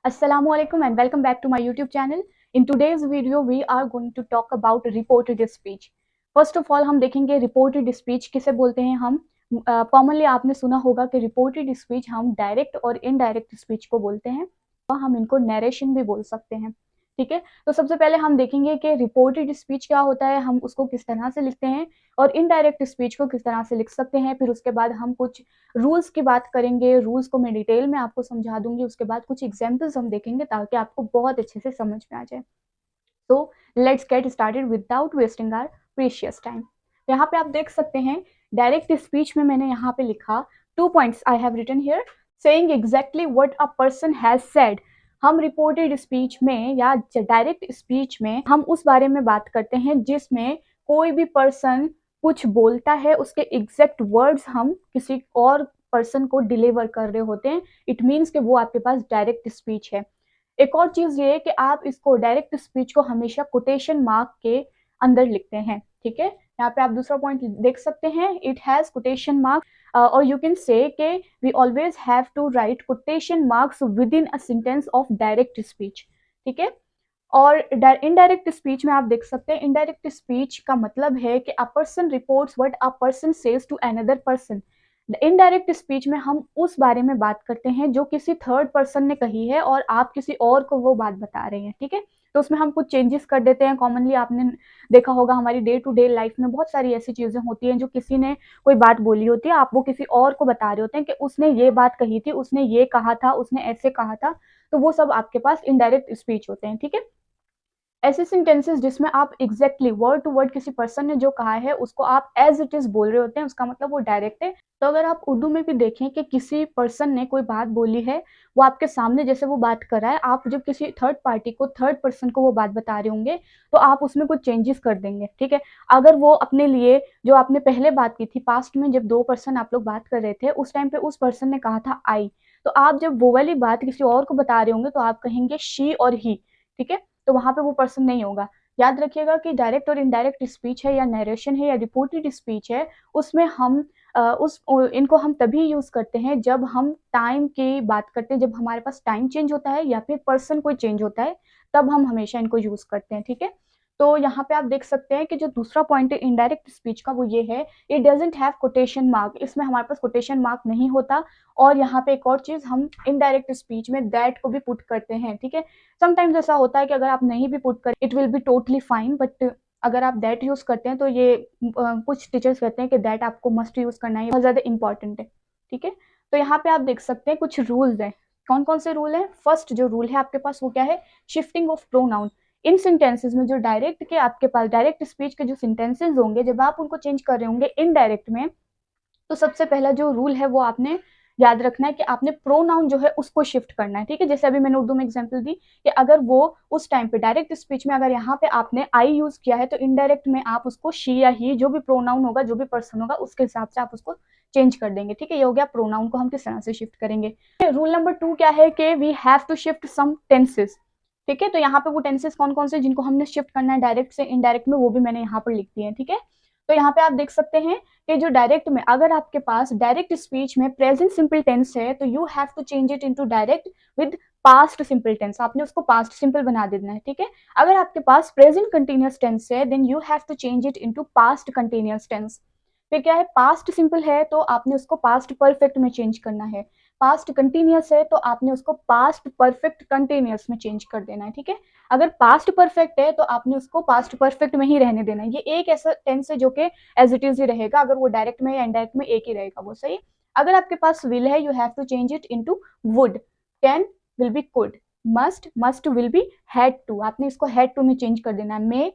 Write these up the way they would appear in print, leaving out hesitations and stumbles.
Assalamualaikum and welcome back to my YouTube channel. In today's video, we are going to talk about reported speech. First of all, हम देखेंगे reported speech किसे बोलते हैं हम. Commonly आपने सुना होगा कि reported speech हम डायरेक्ट और इनडायरेक्ट स्पीच को बोलते हैं और हम इनको नरेशन भी बोल सकते हैं. ठीक है, तो सबसे पहले हम देखेंगे कि रिपोर्टेड स्पीच क्या होता है, हम उसको किस तरह से लिखते हैं और इनडायरेक्ट स्पीच को किस तरह से लिख सकते हैं. फिर उसके बाद हम कुछ रूल्स की बात करेंगे, रूल्स को मैं डिटेल में आपको समझा दूंगी. उसके बाद कुछ एग्जाम्पल्स हम देखेंगे ताकि आपको बहुत अच्छे से समझ में आ जाए. तो let's get started without wasting our precious time. यहाँ पे आप देख सकते हैं डायरेक्ट स्पीच में मैंने यहाँ पे लिखा 2 points I have written here. Saying exactly what a person has said. हम रिपोर्टेड स्पीच में या डायरेक्ट स्पीच में हम उस बारे में बात करते हैं जिसमें कोई भी पर्सन कुछ बोलता है, उसके एग्जैक्ट वर्ड्स हम किसी और पर्सन को डिलीवर कर रहे होते हैं. इट मीन्स कि वो आपके पास डायरेक्ट स्पीच है. एक और चीज ये है कि आप इसको डायरेक्ट स्पीच को हमेशा कोटेशन मार्क के अंदर लिखते हैं. ठीक है, यहाँ पे आप दूसरा पॉइंट देख सकते हैं, इट हैज कोटेशन मार्क और यू कैन से के we always have to write quotation marks within a sentence of direct speech. ठीक है, और इनडायरेक्ट स्पीच में आप देख सकते हैं इनडायरेक्ट स्पीच का मतलब है कि a person reports what a person says to another person. Indirect speech में हम उस बारे में बात करते हैं जो किसी थर्ड पर्सन ने कही है और आप किसी और को वो बात बता रहे हैं. ठीक है, तो उसमें हम कुछ चेंजेस कर देते हैं. कॉमनली आपने देखा होगा हमारी डे टू डे लाइफ में बहुत सारी ऐसी चीजें होती हैं जो किसी ने कोई बात बोली होती है, आप वो किसी और को बता रहे होते हैं कि उसने ये बात कही थी, उसने ये कहा था, उसने ऐसे कहा था. तो वो सब आपके पास इनडायरेक्ट स्पीच होते हैं. ठीक है, ऐसे सेंटेंसेस जिसमें आप एग्जैक्टली वर्ड टू वर्ड किसी पर्सन ने जो कहा है उसको आप एज इट इज बोल रहे होते हैं, उसका मतलब वो डायरेक्ट है. तो अगर आप उर्दू में भी देखें कि किसी पर्सन ने कोई बात बोली है, वो आपके सामने जैसे वो बात कर रहा है, आप जब किसी थर्ड पार्टी को, थर्ड पर्सन को वो बात बता रहे होंगे तो आप उसमें कुछ चेंजेस कर देंगे. ठीक है, अगर वो अपने लिए जो आपने पहले बात की थी पास्ट में, जब दो पर्सन आप लोग बात कर रहे थे उस टाइम पे उस पर्सन ने कहा था आई, तो आप जब वो वाली बात किसी और को बता रहे होंगे तो आप कहेंगे शी और ही. ठीक है, तो वहां पे वो पर्सन नहीं होगा. याद रखिएगा कि डायरेक्ट और इनडायरेक्ट स्पीच है या नरेशन है या रिपोर्टेड स्पीच है, उसमें हम इनको हम तभी यूज करते हैं जब हम टाइम की बात करते हैं, जब हमारे पास टाइम चेंज होता है या फिर पर्सन कोई चेंज होता है, तब हम हमेशा इनको यूज करते हैं. ठीक है, तो यहाँ पे आप देख सकते हैं कि जो दूसरा पॉइंट है इनडायरेक्ट स्पीच का वो ये है, it doesn't have quotation mark. इसमें हमारे पास कोटेशन मार्क नहीं होता. और यहाँ पे एक और चीज, हम इनडायरेक्ट स्पीच में दैट को भी पुट करते हैं. ठीक है, समटाइम्स ऐसा होता है कि अगर आप नहीं भी पुट कर it will be totally fine, but अगर आप दैट यूज करते हैं तो ये कुछ टीचर्स कहते हैं कि दैट आपको मस्ट यूज करना है, बहुत ज्यादा इंपॉर्टेंट है. ठीक है, तो यहाँ पे आप देख सकते हैं कुछ रूल्स हैं. कौन कौन से रूल है? फर्स्ट जो रूल है आपके पास वो क्या है? Shifting of pronoun. In sentences में जो डायरेक्ट के आपके पास डायरेक्ट स्पीच के जो सेंटेंसेस होंगे, जब आप उनको चेंज कर रहे होंगे इनडायरेक्ट में, तो सबसे पहला जो रूल है वो आपने याद रखना है कि आपने प्रोनाउन जो है उसको शिफ्ट करना है. ठीक है, जैसे अभी मैंने उर्दू में एग्जांपल दी कि अगर वो उस टाइम पे डायरेक्ट स्पीच में अगर यहाँ पे आपने आई यूज किया है तो इनडायरेक्ट में आप उसको शी या ही, जो भी प्रोनाउन होगा, जो भी पर्सन होगा, उसके हिसाब से आप उसको चेंज कर देंगे. ठीक है, ये हो गया प्रोनाउन को हम किस तरह से शिफ्ट करेंगे. रूल नंबर 2 क्या है कि we have to shift some tenses. ठीक है, तो यहाँ पे वो टेंसेस कौन कौन से जिनको हमने शिफ्ट करना है डायरेक्ट से इनडायरेक्ट में, वो भी मैंने यहाँ पर लिख दिए हैं. ठीक है, तो यहाँ पे आप देख सकते हैं कि जो डायरेक्ट में, अगर आपके पास डायरेक्ट स्पीच में प्रेजेंट सिंपल टेंस है तो you have to change it into direct with past simple tense. आपने उसको पास्ट सिंपल बना देना है. ठीक है, अगर आपके पास प्रेजेंट कंटिन्यूअस टेंस है then you have to change it into past continuous tense. फिर क्या है? पास्ट सिंपल है तो आपने उसको पास्ट परफेक्ट में चेंज करना है. पास्ट कंटिन्यूअस है तो आपने उसको पास्ट परफेक्ट कंटिन्यूअस में चेंज कर देना है. ठीक है, अगर पास्ट परफेक्ट है तो आपने उसको पास्ट परफेक्ट में ही रहने देना है. ये एक ऐसा टेंस है जो कि एज इट इज ही रहेगा, अगर वो डायरेक्ट में या इनडायरेक्ट में एक ही रहेगा वो सही. अगर आपके पास विल है you have to change it into would. Can will be could. Must must will be had to. आपने इसको हैड टू में चेंज कर देना है. May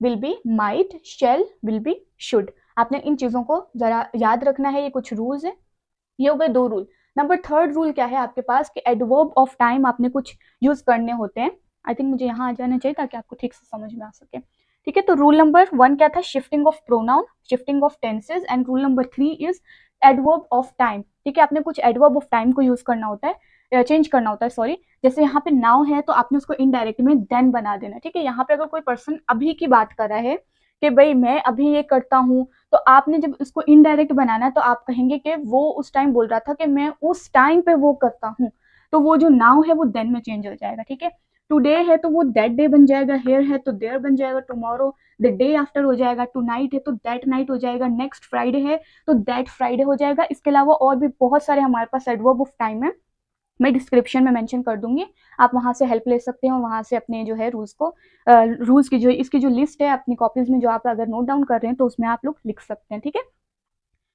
will be might. Shall will be should. आपने इन चीजों को जरा याद रखना है. ये कुछ रूल्स है. ये हो गए 2 रूल. नंबर 3rd रूल क्या है आपके पास कि एडवर्ब ऑफ टाइम आपने कुछ यूज करने होते हैं. आई थिंक मुझे यहाँ आ जाना चाहिए ताकि आपको ठीक से समझ में आ सके. ठीक है, तो रूल नंबर 1 क्या था? Shifting of pronoun, shifting of tenses. And rule number 3 is adverb of time. ठीक है, आपने कुछ एडवर्ब ऑफ टाइम को यूज करना होता है, चेंज करना होता है सॉरी. जैसे यहाँ पे नाउ है तो आपने उसको इनडायरेक्ट में देन बना देना. ठीक है, यहाँ पे अगर कोई पर्सन अभी की बात कर रहा है कि भाई मैं अभी ये करता हूँ, तो आपने जब इसको इनडायरेक्ट बनाना है तो आप कहेंगे कि वो उस टाइम बोल रहा था कि मैं उस टाइम पे वो करता हूँ. तो वो जो नाउ है वो देन में चेंज हो जाएगा, ठीक है। टुडे है तो वो दैट डे बन जाएगा, हेयर है तो देयर बन जाएगा, टुमारो द डे आफ्टर हो जाएगा, टू नाइट है तो दैट नाइट हो जाएगा, नेक्स्ट फ्राइडे है तो दैट फ्राइडे हो जाएगा। इसके अलावा और भी बहुत सारे हमारे पास एडवर्ब ऑफ टाइम है, मैं डिस्क्रिप्शन में मेंशन कर दूंगी, आप वहां से हेल्प ले सकते हो, वहां से अपने जो है रूल्स की जो इसकी जो लिस्ट है अपनी कॉपीज में जो आप अगर नोट डाउन कर रहे हैं तो उसमें आप लोग लिख सकते हैं, ठीक है।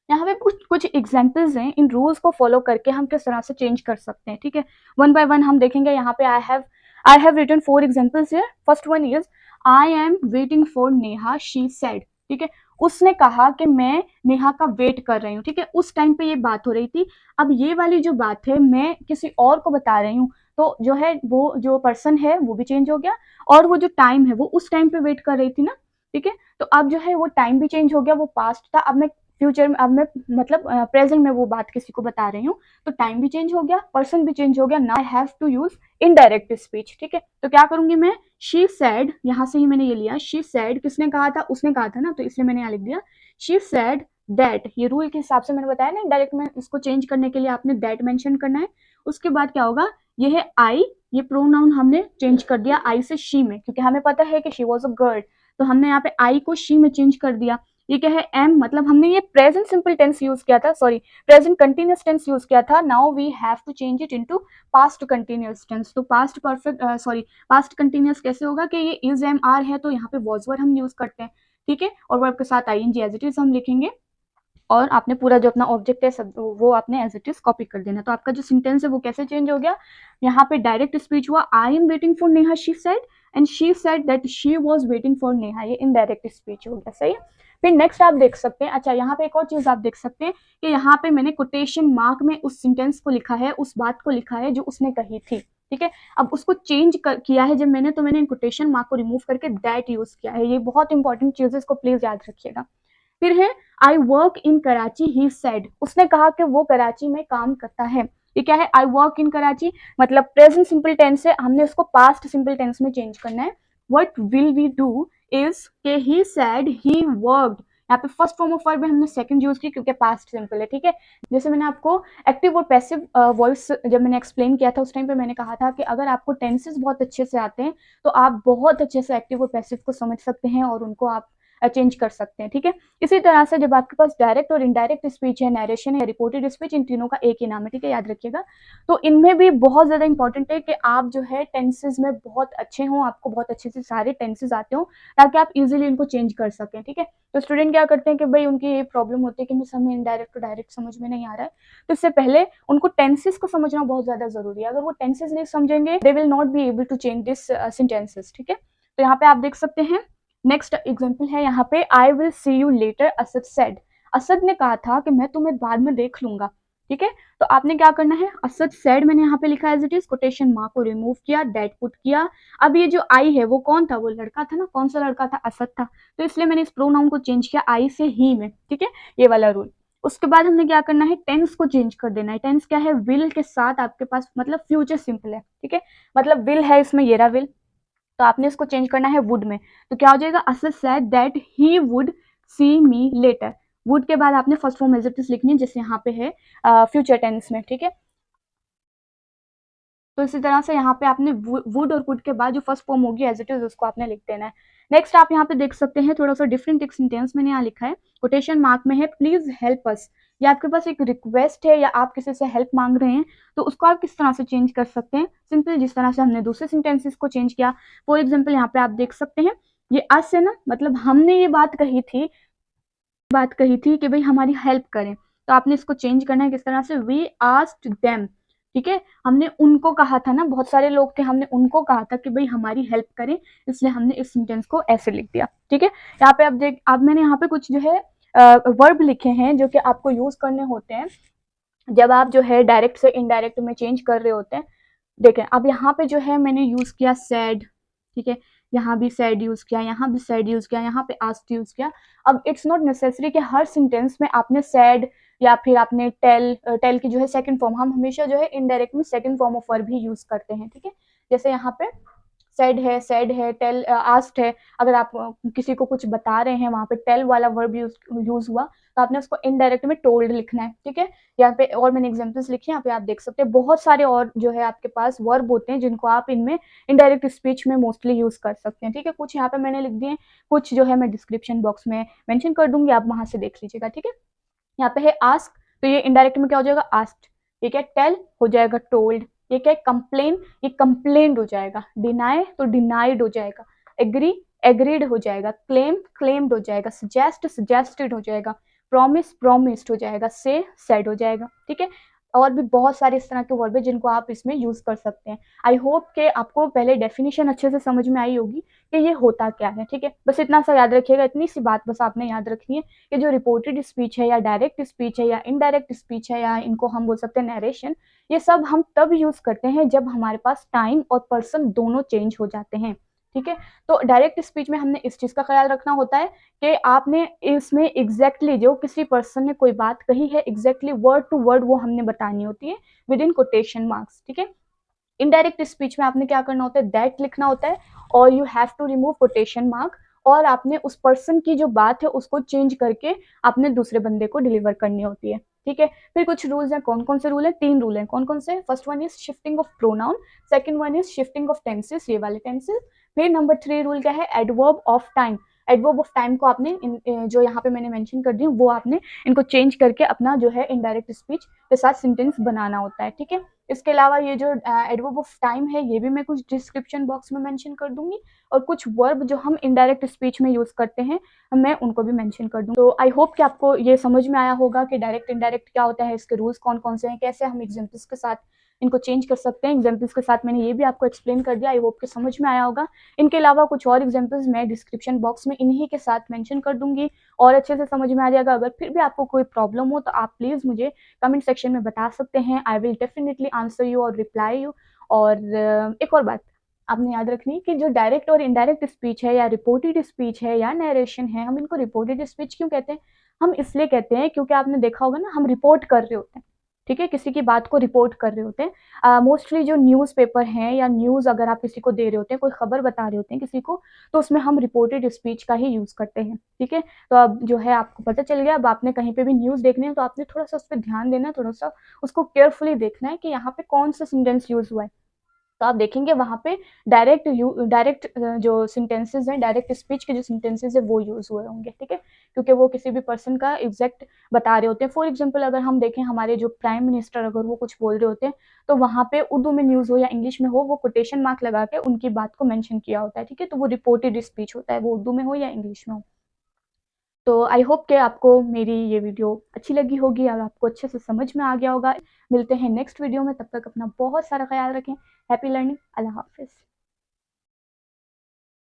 यहाँ पे कुछ कुछ एग्जाम्पल्स हैं, इन रूल्स को फॉलो करके हम किस तरह से चेंज कर सकते हैं, ठीक है। वन बाय वन हम देखेंगे। यहाँ पे I have written 4 examples here. First one is I am waiting for Neha, she said, ठीक है। उसने कहा कि मैं नेहा का वेट कर रही हूँ, ठीक है। उस टाइम पे ये बात हो रही थी। अब ये वाली जो बात है मैं किसी और को बता रही हूँ, तो जो है वो जो पर्सन है वो भी चेंज हो गया, और वो जो टाइम है वो उस टाइम पे वेट कर रही थी ना, ठीक है। तो अब जो है वो टाइम भी चेंज हो गया, वो पास्ट था, अब मैं फ्यूचर में, अब मैं मतलब प्रेजेंट में वो बात किसी को बता रही हूँ, तो टाइम भी चेंज हो गया, पर्सन भी चेंज हो गया। Now I have to use indirect speech, ठीक है। तो क्या करूंगी मैं, शी सेड, यहां से ही मैंने ये लिया, शी सेड किसने कहा था, उसने कहा था ना, तो इसलिए मैंने यहाँ लिख दिया शी सेड दैट। ये रूल के हिसाब से मैंने बताया ना, डायरेक्ट में इसको चेंज करने के लिए आपने दैट मेंशन करना है। उसके बाद क्या होगा, ये है आई, ये प्रोनाउन हमने चेंज कर दिया आई से शी में, क्योंकि हमें पता है कि शी वॉज अ गर्ल, तो हमने यहाँ पे आई को शी में चेंज कर दिया। ये क्या है, एम, मतलब हमने ये प्रेजेंट सिंपल टेंस यूज किया था, sorry present continuous tense use किया था। Now we have to change it into past continuous tense. तो पास्ट परफेक्ट पास्ट कंटिन्यूअस कैसे होगा कि ये इज एम आर है तो यहाँ पे वॉज वर्ब हम यूज करते हैं, ठीक है, और वर्ब के साथ आईएनजी एज इट इज हम लिखेंगे, और आपने पूरा जो अपना ऑब्जेक्ट है सब वो आपने एज इट इज कॉपी कर देना। तो आपका जो सेंटेंस है वो कैसे चेंज हो गया, यहाँ पे डायरेक्ट स्पीच हुआ, आई am waiting for Neha, she said, and she said that she was waiting for Neha, ये इनडायरेक्ट स्पीच हो गया, सही है। फिर नेक्स्ट आप देख सकते हैं, अच्छा यहाँ पे एक और चीज आप देख सकते हैं कि यहाँ पे मैंने कोटेशन मार्क में उस सेंटेंस को लिखा है, उस बात को लिखा है जो उसने कही थी, ठीक है। अब उसको चेंज किया है जब मैंने, तो मैंने कोटेशन मार्क को रिमूव करके दैट यूज किया है। ये बहुत इंपॉर्टेंट चीज है, इसको प्लीज याद रखिएगा। फिर है I work in Karachi, he said, उसने कहा कि वो कराची में काम करता है। ये क्या है, आई वर्क इन कराची, मतलब प्रेजेंट सिंपल टेंस है, हमने उसको पास्ट सिंपल टेंस में चेंज करना है। What will we do is के ही सेड ही वर्कड, यहाँ पे फर्स्ट फॉर्म ऑफ वर्ब हमने सेकंड यूज की क्योंकि पास्ट सिंपल है, ठीक है। जैसे मैंने आपको एक्टिव और पैसिव वॉइस जब मैंने एक्सप्लेन किया था उस टाइम पे मैंने कहा था कि अगर आपको टेंसेस बहुत अच्छे से आते हैं तो आप बहुत अच्छे से एक्टिव और पैसिव को समझ सकते हैं और उनको आप चेंज कर सकते हैं, ठीक है। इसी तरह से जब आपके पास डायरेक्ट और इनडायरेक्ट स्पीच है, नरेशन है, रिपोर्टेड स्पीच, इन तीनों का एक ही नाम है, ठीक है, याद रखिएगा। तो इनमें भी बहुत ज्यादा इंपॉर्टेंट है कि आप जो है टेंसेज में बहुत अच्छे हों, आपको बहुत अच्छे से सारे टेंसेज आते हो ताकि आप इजिली इनको चेंज कर सकें, ठीक है। तो स्टूडेंट क्या करते हैं कि भाई उनकी ये प्रॉब्लम होती है कि मिस हमें इनडायरेक्ट और डायरेक्ट समझ में नहीं आ रहा है, तो इससे पहले उनको टेंसेज को समझना बहुत ज्यादा जरूरी है। अगर वो टेंसेज नहीं समझेंगे they will not be able to change this sentences, ठीक है। तो यहाँ पे आप देख सकते हैं नेक्स्ट एग्जाम्पल है यहाँ पे, I will see you later, Asad said, Asad ने कहा था कि मैं तुम्हें बाद में देख लूंगा, ठीक है। तो आपने क्या करना है, असद सेड मैंने यहाँ पे लिखा as it is, quotation mark को रिमूव किया, दैट पुट किया। अब ये जो आई है वो कौन था, वो लड़का था ना, कौन सा लड़का था, असद था, तो इसलिए मैंने इस प्रोनाउन को चेंज किया आई से ही में, ठीक है, ये वाला रूल। उसके बाद हमने क्या करना है, टेंस को चेंज कर देना है। टेंस क्या है, विल के साथ आपके पास मतलब फ्यूचर सिंपल है, ठीक है, मतलब विल है इसमें, ये रहा विल, तो आपने इसको चेंज करना है वुड में। तो क्या हो जाएगा, Asad said that he would see me later, would के बाद आपने first form as it is लिखनी है जैसे यहाँ पे है फ्यूचर टेंस में, ठीक है। तो इसी तरह से यहाँ पे आपने वुड और वुड के बाद जो फर्स्ट फॉर्म होगी एज इट इज उसको आपने लिख देना है। नेक्स्ट आप यहाँ पे देख सकते हैं थोड़ा सा डिफरेंट एक सेंटेंस मैंने यहाँ लिखा है, कोटेशन मार्क में है, प्लीज हेल्प अस। या आपके पास एक रिक्वेस्ट है या आप किसी से हेल्प मांग रहे हैं, तो उसको आप किस तरह से चेंज कर सकते हैं, सिंपल जिस तरह से हमने दूसरे सेंटेंसेस को चेंज किया। फॉर एग्जाम्पल यहाँ पे आप देख सकते हैं, ये अस है ना, मतलब हमने ये बात कही थी कि भाई हमारी हेल्प करें, तो आपने इसको चेंज करना है किस तरह से, वी आस्क्ड देम, ठीक है, हमने उनको कहा था ना, बहुत सारे लोग थे, हमने उनको कहा था कि भाई हमारी हेल्प करें, इसलिए हमने इस सेंटेंस को ऐसे लिख दिया, ठीक है। यहाँ पे अब मैंने यहाँ पे कुछ जो है वर्ब लिखे हैं जो कि आपको यूज करने होते हैं जब आप जो है डायरेक्ट से इनडायरेक्ट में चेंज कर रहे होते हैं। देखें अब यहाँ पे जो है मैंने यूज किया सैड, ठीक है, यहाँ भी सैड यूज किया, यहाँ भी सैड यूज किया, यहाँ पे आस्क्ड यूज किया। अब इट्स नॉट नेसेसरी कि हर सेंटेंस में आपने सैड या फिर आपने टेल की जो है सेकंड फॉर्म, हम हमेशा जो है इनडायरेक्ट में second form of verb he use करते हैं, ठीक है। जैसे यहाँ पे सैड है, टेल आस्क्ड है। अगर आप किसी को कुछ बता रहे हैं, वहाँ पे टेल वाला वर्ब यूज हुआ, तो आपने उसको इनडायरेक्ट में टोल्ड लिखना है, ठीक है। यहाँ पे और मैंने एग्जांपल्स लिखे हैं, यहाँ पे आप देख सकते हैं। बहुत सारे और जो है आपके पास वर्ब होते हैं जिनको आप इनमें इनडायरेक्ट स्पीच में मोस्टली यूज कर सकते हैं, ठीक है। कुछ यहाँ पे मैंने लिख दिए, कुछ जो है मैं डिस्क्रिप्शन बॉक्स में मेंशन कर दूंगी, आप वहां से देख लीजिएगा, ठीक है। यहाँ पे है आस्क, तो ये इनडायरेक्ट में क्या हो जाएगा, आस्क्ड, ठीक है। टेल हो जाएगा टोल्ड, ये क्या है, कंप्लेन, ये कंप्लेन्ड हो जाएगा। डिनाई तो डिनाइड हो जाएगा। एग्री, एग्रीड हो जाएगा। क्लेम, क्लेम्ड हो जाएगा। सजेस्ट, सजेस्टेड हो जाएगा। प्रॉमिस, प्रॉमिस्ड हो जाएगा। से, सेड हो जाएगा, ठीक है। और भी बहुत सारे इस तरह के वर्ब है जिनको आप इसमें यूज कर सकते हैं। आई होप कि आपको पहले डेफिनेशन अच्छे से समझ में आई होगी कि ये होता क्या है, ठीक है। बस इतना सा याद रखिएगा, इतनी सी बात बस आपने याद रखनी है कि जो रिपोर्टेड स्पीच है या डायरेक्ट स्पीच है या इनडायरेक्ट स्पीच है या इनको हम बोल सकते हैं नरेशन, ये सब हम तब यूज करते हैं जब हमारे पास टाइम और पर्सन दोनों चेंज हो जाते हैं, ठीक है। तो डायरेक्ट स्पीच में हमने इस चीज का ख्याल रखना होता है कि आपने इसमें एग्जैक्टली जो किसी पर्सन ने कोई बात कही है एग्जैक्टली वर्ड टू वर्ड वो हमने बतानी होती है विद इन कोटेशन मार्क्स, ठीक है। इनडायरेक्ट स्पीच में आपने क्या करना होता है, दैट लिखना होता है और you have to remove quotation mark, और आपने उस पर्सन की जो बात है उसको चेंज करके आपने दूसरे बंदे को डिलीवर करनी होती है, ठीक है। फिर कुछ रूल्स हैं, कौन कौन से रूल हैं, 3 रूल हैं। कौन कौन से, first one is shifting of pronoun, second one is shifting of tenses, ये वाले टेंसेस। फिर नंबर 3 रूल क्या है, adverb of time. Adverb of time को आपने जो यहाँ पे मैंने मेंशन कर दी वो आपने इनको चेंज करके अपना जो है इनडायरेक्ट स्पीच के साथ सेंटेंस बनाना होता है, ठीक है। इसके अलावा ये जो एडवर्ब ऑफ टाइम है ये भी मैं कुछ डिस्क्रिप्शन बॉक्स में मेंशन कर दूंगी, और कुछ वर्ब जो हम इनडायरेक्ट स्पीच में यूज करते हैं मैं उनको भी मेंशन कर दूँ। तो आई होप कि आपको ये समझ में आया होगा कि डायरेक्ट इनडायरेक्ट क्या होता है, इसके रूल्स कौन कौन से हैं, कैसे हम एग्जाम्पल्स के साथ इनको चेंज कर सकते हैं। एग्जाम्पल्स के साथ मैंने ये भी आपको एक्सप्लेन कर दिया, आई होप कि समझ में आया होगा। इनके अलावा कुछ और एग्जाम्पल्स मैं डिस्क्रिप्शन बॉक्स में इन्हीं के साथ मेंशन कर दूंगी और अच्छे से समझ में आ जाएगा। अगर फिर भी आपको कोई प्रॉब्लम हो तो आप प्लीज़ मुझे कमेंट सेक्शन में बता सकते हैं, I will definitely answer you और रिप्लाई यू। और एक और बात आपने याद रखनी है कि जो डायरेक्ट और इनडायरेक्ट स्पीच है या रिपोर्टेड स्पीच है या नरेशन है, हम इनको रिपोर्टेड स्पीच क्यों कहते हैं, हम इसलिए कहते हैं क्योंकि आपने देखा होगा ना, हम रिपोर्ट कर रहे होते हैं, ठीक है, किसी की बात को रिपोर्ट कर रहे होते हैं। मोस्टली जो न्यूज़पेपर हैं या न्यूज़ अगर आप किसी को दे रहे होते हैं, कोई खबर बता रहे होते हैं किसी को, तो उसमें हम रिपोर्टेड स्पीच का ही यूज़ करते हैं, ठीक है। तो अब जो है आपको पता चल गया, अब आपने कहीं पे भी न्यूज़ देखनी है तो आपने थोड़ा सा उस पर ध्यान देना है, थोड़ा सा उसको केयरफुली देखना है कि यहाँ पे कौन सा सेंटेंस यूज़ हुआ है। तो आप देखेंगे वहाँ पे डायरेक्ट जो सेंटेंसेस हैं, डायरेक्ट स्पीच के जो सेंटेंसेस है वो यूज़ हुए होंगे, ठीक है, क्योंकि वो किसी भी पर्सन का एग्जैक्ट बता रहे होते हैं। फॉर एग्जांपल अगर हम देखें हमारे जो प्राइम मिनिस्टर अगर वो कुछ बोल रहे होते हैं तो वहाँ पे उर्दू में न्यूज़ हो या इंग्लिश में हो, वो कोटेशन मार्क लगा के उनकी बात को मेंशन किया होता है, ठीक है। तो वो रिपोर्टेड स्पीच होता है, वो उर्दू में हो या इंग्लिश में हो। तो आई होप कि आपको मेरी ये वीडियो अच्छी लगी होगी और आपको अच्छे से समझ में आ गया होगा। मिलते हैं नेक्स्ट वीडियो में, तब तक अपना बहुत सारा ख्याल रखें। हैप्पी लर्निंग, अल्लाह हाफिज़।